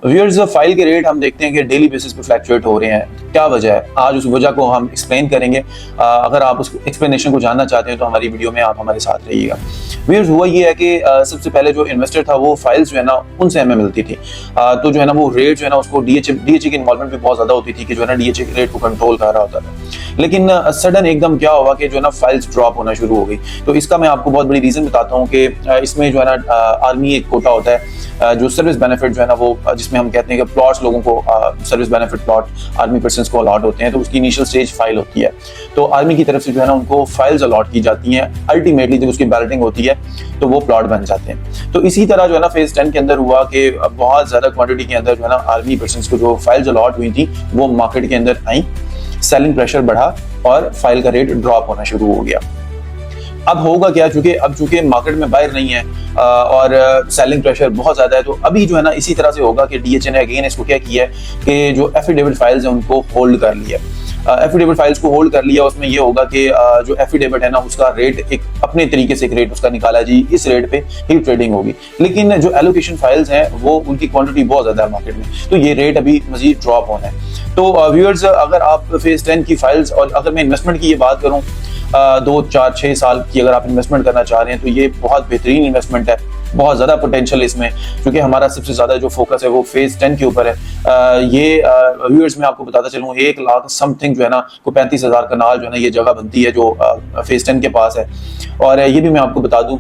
Viewers, file के rate हम देखते हैं कि डेली बेसिस पे फ्लैक्चुएट हो रहे हैं। क्या वजह है? आज उस वजह को हम एक्सप्लेन करेंगे। अगर आप उस एक्सप्लेनेशन को जानना चाहते हैं तो हमारी वीडियो में आप हमारे साथ रहिएगा। व्यूअर्स, हुआ ये है कि सबसे पहले जो इन्वेस्टर था वो फाइल्स जो है ना उनसे हमें मिलती थी, तो जो है ना वो रेट जो है ना उसको डीएचए की इन्वॉल्वमेंट भी बहुत ज्यादा होती थी कि जो है ना डीएचए के रेट को कंट्रोल कर रहा होता था। लेकिन सडन एकदम क्या हुआ कि जो है ना फाइल्स ड्रॉप होना शुरू हो गई। तो इसका मैं आपको बहुत बड़ी रीजन बताता हूँ कि इसमें जो है ना आर्मी एक कोटा होता है जो सर्विस बेनिफिट जो है ना वो जिसमें हम कहते हैं कि प्लॉट्स लोगों को service benefit plot army persons को अलॉट होते हैं, तो उसकी इनिशियल स्टेज फाइल होती है। तो आर्मी की तरफ से जो है ना उनको फाइल्स अलॉट की जाती हैं। अल्टीमेटली जब उसकी बैलेटिंग होती है तो वो प्लॉट बन जाते हैं। तो इसी तरह जो है ना फेज 10 के अंदर हुआ कि बहुत ज्यादा क्वांटिटी के अंदर जो है ना आर्मी पर्सन्स को जो फाइल्स अलॉट हुई थी वो मार्केट के अंदर आई, सेलिंग प्रेशर बढ़ा और फाइल का रेट ड्रॉप होना शुरू हो गया। अब होगा क्या, चूंकि मार्केट में बायर नहीं है और सेलिंग प्रेशर बहुत ज्यादा है, तो अभी जो है ना इसी तरह से होगा कि डीएचए ने अगेन इसको क्या किया है कि जो एफिडेविट फाइल्स हैं उनको होल्ड कर लिया। एफिडेविट फाइल्स को होल्ड कर लिया, उसमें ये होगा कि जो एफिडेविट है ना उसका रेट एक अपने तरीके से एक रेट उसका निकाला जी, इस रेट पे ही ट्रेडिंग होगी। लेकिन जो एलोकेशन फाइल्स हैं वो उनकी क्वांटिटी बहुत ज्यादा है मार्केट में, तो ये रेट अभी मजीद ड्रॉप होना है। तो व्यूअर्स, अगर आप फेज 10 की फाइल्स और अगर मैं इन्वेस्टमेंट की ये बात करूं 2, 4, 6 साल की अगर आप इन्वेस्टमेंट करना चाह रहे हैं तो ये बहुत बेहतरीन इन्वेस्टमेंट है। बहुत ज्यादा पोटेंशियल इसमें, क्योंकि हमारा सबसे ज्यादा जो फोकस है वो फेज 10 के ऊपर है। ये व्यूअर्स मैं आपको बताता चलूं 1 लाख समथिंग जो है ना को 35,000 कनाल जो है ना ये जगह बनती है जो फेज 10 के पास है। और ये भी मैं आपको बता दूं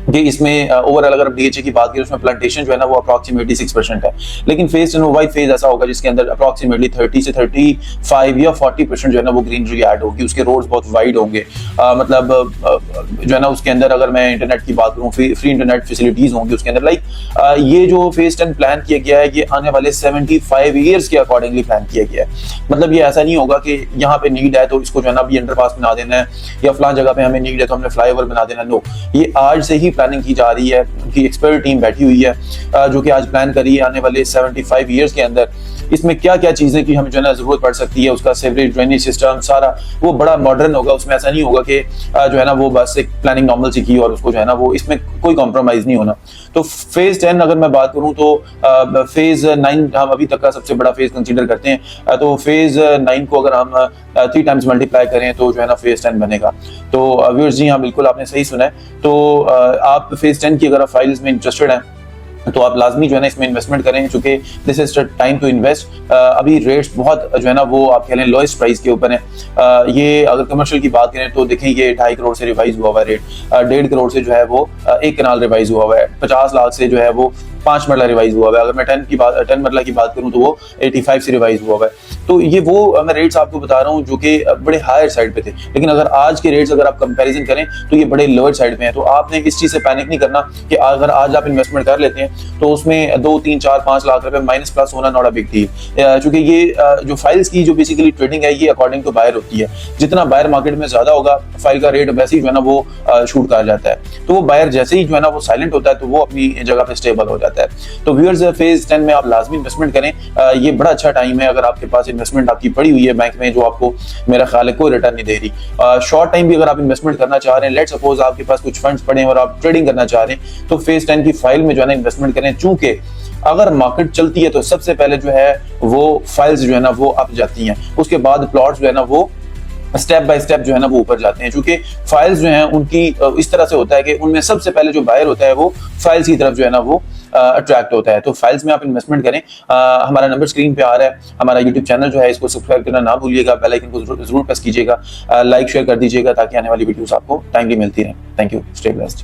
कि इसमें ओवरऑल अगर डीएचए की बात करें उसमें प्लांटेशन जो है ना वो अप्रॉक्सीमेटली 6% है। लेकिन फेज 10 वाइड फेज ऐसा होगा जिसके अंदर अप्रॉक्सीमेटली 30 से 35 या 40% जो है ना वो ग्रीनरी ऐड होगी। उसके रोड्स बहुत वाइड होंगे, मतलब जो है ना उसके अंदर अगर मैं इंटरनेट की बात करूँ फ्री इंटरनेट फैसिलिटीज होंगी उसके अंदर। लाइक ये जो फेज 10 प्लान किया गया है ये आने वाले 75 ईयर्स के अकॉर्डिंगली प्लान किया गया है। मतलब ये ऐसा नहीं होगा कि यहाँ पे नीड है तो इसको जो है ना अभी अंडरपास बना देना है या फलां जगह पे हमें नीड है तो हमने फ्लाईओवर बना देना। नो, ये आज से ही प्लानिंग की जा रही है। उनकी एक्सपर्ट टीम बैठी हुई है जो कि आज प्लान करी है आने वाले 75 ईयर्स के अंदर इसमें क्या क्या चीजें की हमें जो है ना जरूरत पड़ सकती है। उसका सीवरेज ड्रेनेज सिस्टम सारा वो बड़ा मॉडर्न होगा। उसमें ऐसा नहीं होगा कि जो है ना वो बस एक प्लानिंग नॉर्मल सी की और उसको जो है ना वो इसमें कोई कॉम्प्रोमाइज नहीं होना। तो फेज 10 अगर मैं बात करूं तो फेज 9 हम अभी तक का सबसे बड़ा फेज कंसीडर करते हैं। तो फेज 9 को अगर हम 3 टाइम्स मल्टीप्लाई करें तो जो है ना फेज 10 बनेगा। तो व्यूअर्स जी हाँ, बिल्कुल आपने सही सुना है। तो आप फेज 10 की अगर फाइल्स में इंटरेस्टेड हैं तो आप लाजमी जो है ना इसमें इन्वेस्टमेंट करें, चूंकि this is time to invest. अभी रेट्स बहुत जो है ना वो आप कह लें लोएस्ट प्राइस के ऊपर है। ये अगर कमर्शियल की बात करें तो देखें ये 2.5 करोड़ से रिवाइज हुआ हुआ है रेट, 1.5 करोड़ से जो है वो 1 कनाल रिवाइज हुआ हुआ है, 50 लाख से जो है वो 5 मरला रिवाइज हुआ हुआ है। अगर मैं 10 मरला की बात करूं तो वो 85 से रिवाइज हुआ हुआ है। तो ये वो मैं रेट्स आपको बता रहा हूं जो कि बड़े हायर साइड पे थे। लेकिन अगर आज के रेट्स अगर आप कंपैरिजन करें तो ये बड़े लोअर साइड पे हैं। तो आपने इस चीज से पैनिक नहीं करना कि अगर आज आप इन्वेस्टमेंट कर लेते हैं तो उसमें 2, 3, 4, 5 लाख रुपए माइनस प्लस होना नॉट अ बिग डील। चूंकि ये जो फाइल्स की जो बेसिकली ट्रेडिंग है ये अकॉर्डिंग टू बायर होती है। जितना बायर मार्केट में ज्यादा होगा फाइल का रेट वैसे ही जो है ना वो शूट कर जाता है। तो वो बायर जैसे ही जो है ना वो साइलेंट होता है तो वो अपनी जगह पे स्टेबल हो जाता है। तो व्यूअर्स, फेज 10 में आप लाजमी इन्वेस्टमेंट करें। ये बड़ा अच्छा टाइम है अगर आपके पास इन्वेस्टमेंट आपकी पड़ी हुई है बैंक में जो आपको मेरा ख्याल है कोई रिटर्न नहीं दे रही। शॉर्ट टाइम भी अगर आप इन्वेस्टमेंट करना चाह रहे हैं, लेट्स सपोज आपके पास कुछ फंड्स पड़े हैं और आप ट्रेडिंग करना चाह रहे हैं तो फेज 10 की फाइल में जो है ना इन्वेस्टमेंट करें। चूंकि अगर मार्केट चलती है तो सबसे पहले जो है वो फाइल्स जो है ना वो अप जाती हैं, उसके बाद प्लॉट्स जो है ना वो स्टेप बाय स्टेप जो है ना वो ऊपर जाते हैं। क्योंकि फाइल्स जो हैं उनकी इस तरह से होता है कि उनमें सबसे पहले जो बायर होता है वो फाइल्स की तरफ जो है ना वो अट्रैक्ट होता है। तो फाइल्स में आप इन्वेस्टमेंट करें। हमारा नंबर स्क्रीन पे आ रहा है। हमारा यूट्यूब चैनल जो है इसको सब्सक्राइब करना ना भूलिएगा, बेल आइकन को जरूर प्रेस कीजिएगा, लाइक शेयर कर दीजिएगा ताकि आने वाली वीडियोस आपको टाइमली मिलती रहे। Thank you, stay blessed.